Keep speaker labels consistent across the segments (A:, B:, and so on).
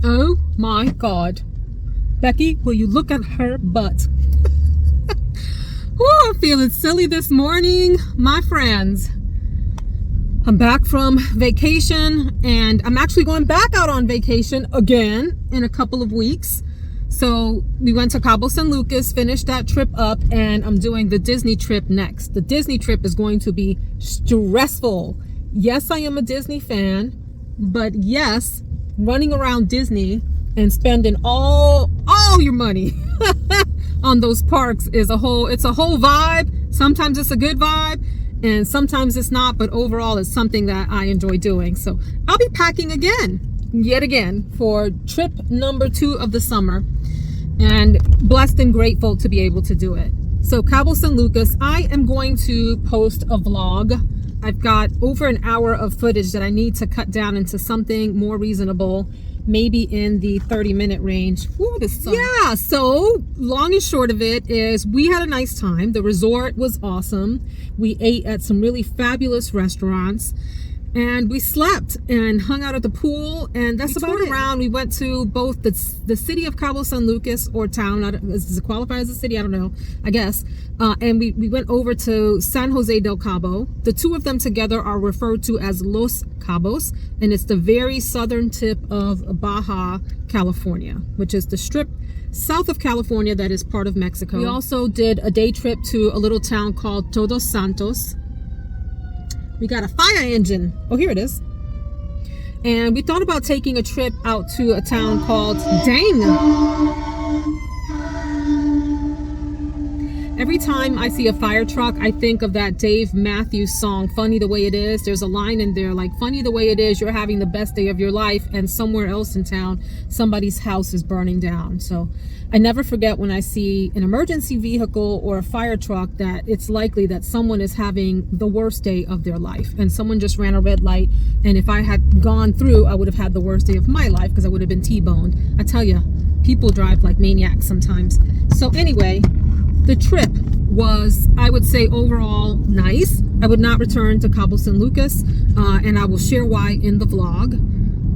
A: Oh my God. Becky, will you look at her butt? I'm feeling silly this morning, my friends. I'm back from vacation, and I'm actually going back out on vacation again in a couple of weeks. So we went to Cabo San Lucas, finished that trip up, and I'm doing the Disney trip next. The Disney trip is going to be stressful. Yes, I am a Disney fan, but yes, running around Disney and spending all your money on those parks is it's a whole vibe. Sometimes it's a good vibe and sometimes it's not, but overall it's something that I enjoy doing. So I'll be packing yet again for trip number 2 of the summer, and blessed and grateful to be able to do it. So Cabo San Lucas, I am going to post a vlog. I've got over an hour of footage that I need to cut down into something more reasonable, maybe in the 30-minute range. Ooh, the sun. Yeah, so long and short of it is we had a nice time. The resort was awesome. We ate at some really fabulous restaurants, and we slept and hung out at the pool, and that's about around. We went to both the city of Cabo San Lucas, or town, does it qualify as a city? I don't know, I guess. And we went over to San Jose del Cabo. The two of them together are referred to as Los Cabos, and it's the very southern tip of Baja California, which is the strip south of California that is part of Mexico. We also did a day trip to a little town called Todos Santos. We got a fire engine. Oh, here it is. And we thought about taking a trip out to a town called Every time I see a fire truck, I think of that Dave Matthews song, Funny the Way It Is. There's a line in there like, funny the way it is, you're having the best day of your life, and somewhere else in town, somebody's house is burning down. So I never forget when I see an emergency vehicle or a fire truck that it's likely that someone is having the worst day of their life, and someone just ran a red light, and if I had gone through, I would have had the worst day of my life because I would have been T-boned. I tell you, people drive like maniacs sometimes. So anyway, the trip was, I would say, overall nice. I would not return to Cabo San Lucas, and I will share why in the vlog.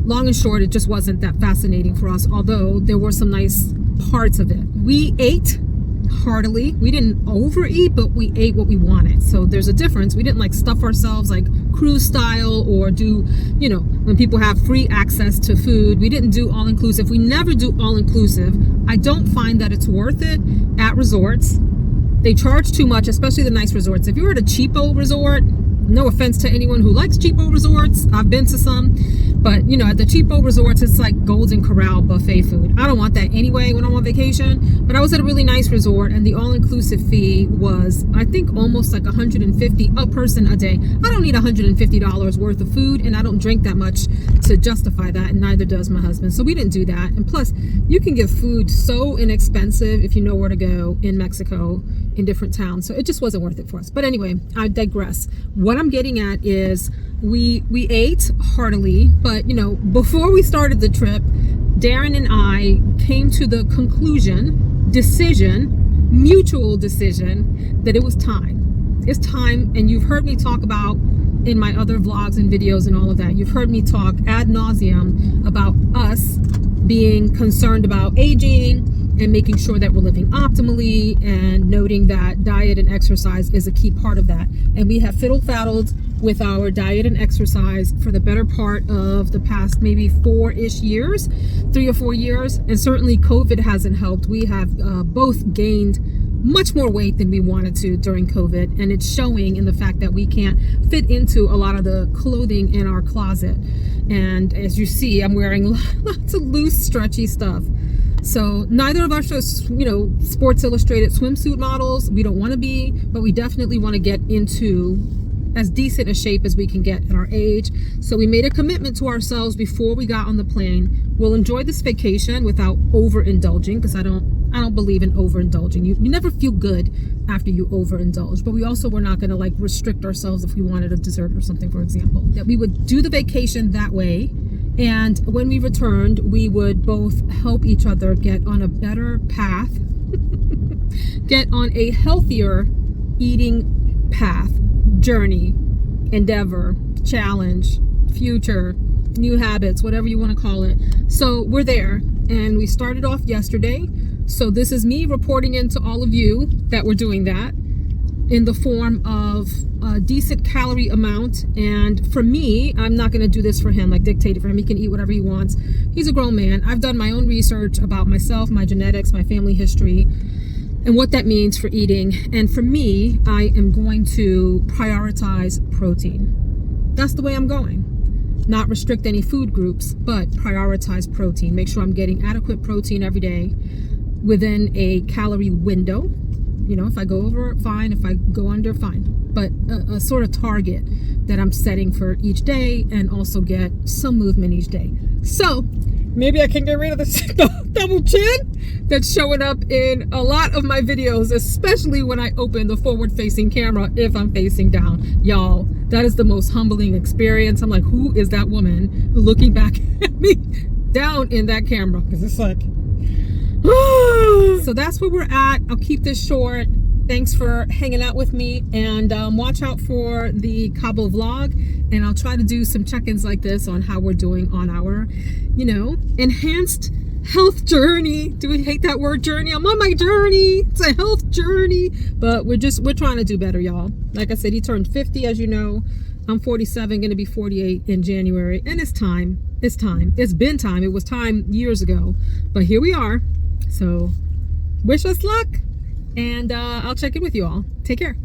A: Long and short, it just wasn't that fascinating for us, although there were some nice parts of it. We ate heartily. We didn't overeat, but we ate what we wanted. So there's a difference. We didn't like stuff ourselves like cruise style or do, when people have free access to food. We didn't do all-inclusive. We never do all-inclusive. I don't find that it's worth it at resorts. They charge too much, especially the nice resorts. If you're at a cheapo resort, no offense to anyone who likes cheapo resorts, I've been to some, but at the cheapo resorts, it's like Golden Corral buffet food. I don't want that anyway when I'm on vacation. But I was at a really nice resort, and the all-inclusive fee was, I think, almost like $150 a person a day. I don't need $150 worth of food, and I don't drink that much to justify that, and neither does my husband. So we didn't do that. And plus, you can get food so inexpensive if you know where to go in Mexico, in different towns. So it just wasn't worth it for us. But anyway, I digress. What I'm getting at is we ate heartily, but before we started the trip, Darren and I came to the mutual decision that it was time. It's time, and you've heard me talk about in my other vlogs and videos and all of that. You've heard me talk ad nauseum about us being concerned about aging and making sure that we're living optimally, and noting that diet and exercise is a key part of that. And we have fiddle-faddled with our diet and exercise for the better part of the past maybe 4-ish years, 3 or 4 years, and certainly COVID hasn't helped. We have both gained much more weight than we wanted to during COVID, and it's showing in the fact that we can't fit into a lot of the clothing in our closet. And as you see, I'm wearing lots of loose, stretchy stuff. So neither of us are, Sports Illustrated swimsuit models. We don't want to be, but we definitely want to get into as decent a shape as we can get at our age. So we made a commitment to ourselves before we got on the plane. We'll enjoy this vacation without overindulging, because I don't believe in overindulging. You never feel good after you overindulge, but we also were not going to like restrict ourselves if we wanted a dessert or something, for example. That we would do the vacation that way, and when we returned, we would both help each other get on a better path, get on a healthier eating path, journey, endeavor, challenge, future, new habits, whatever you want to call it. So we're there, and we started off yesterday. So this is me reporting into all of you that we're doing that in the form of a decent calorie amount. And for me, I'm not going to do this for him, like dictate it for him. He can eat whatever he wants. He's a grown man. I've done my own research about myself, my genetics, my family history, and what that means for eating. And for me, I am going to prioritize protein. That's the way I'm going. Not restrict any food groups, but prioritize protein. Make sure I'm getting adequate protein every day within a calorie window. You know, if I go over, fine. If I go under, fine. But a sort of target that I'm setting for each day, and also get some movement each day. So maybe I can get rid of this double chin that's showing up in a lot of my videos, especially when I open the forward-facing camera if I'm facing down. Y'all, that is the most humbling experience. I'm like, who is that woman looking back at me down in that camera? Because it's like... So that's where we're at. I'll keep this short. Thanks for hanging out with me, and watch out for the Cabo vlog, and I'll try to do some check-ins like this on how we're doing on our, you know, enhanced health journey. Do we hate that word journey? I'm on my journey. It's a health journey, but we're trying to do better, y'all. Like I said, he turned 50, as you know. I'm 47, gonna be 48 in January, and it's time. It's time. It's been time. It was time years ago, but here we are. So wish us luck, and I'll check in with you all. Take care.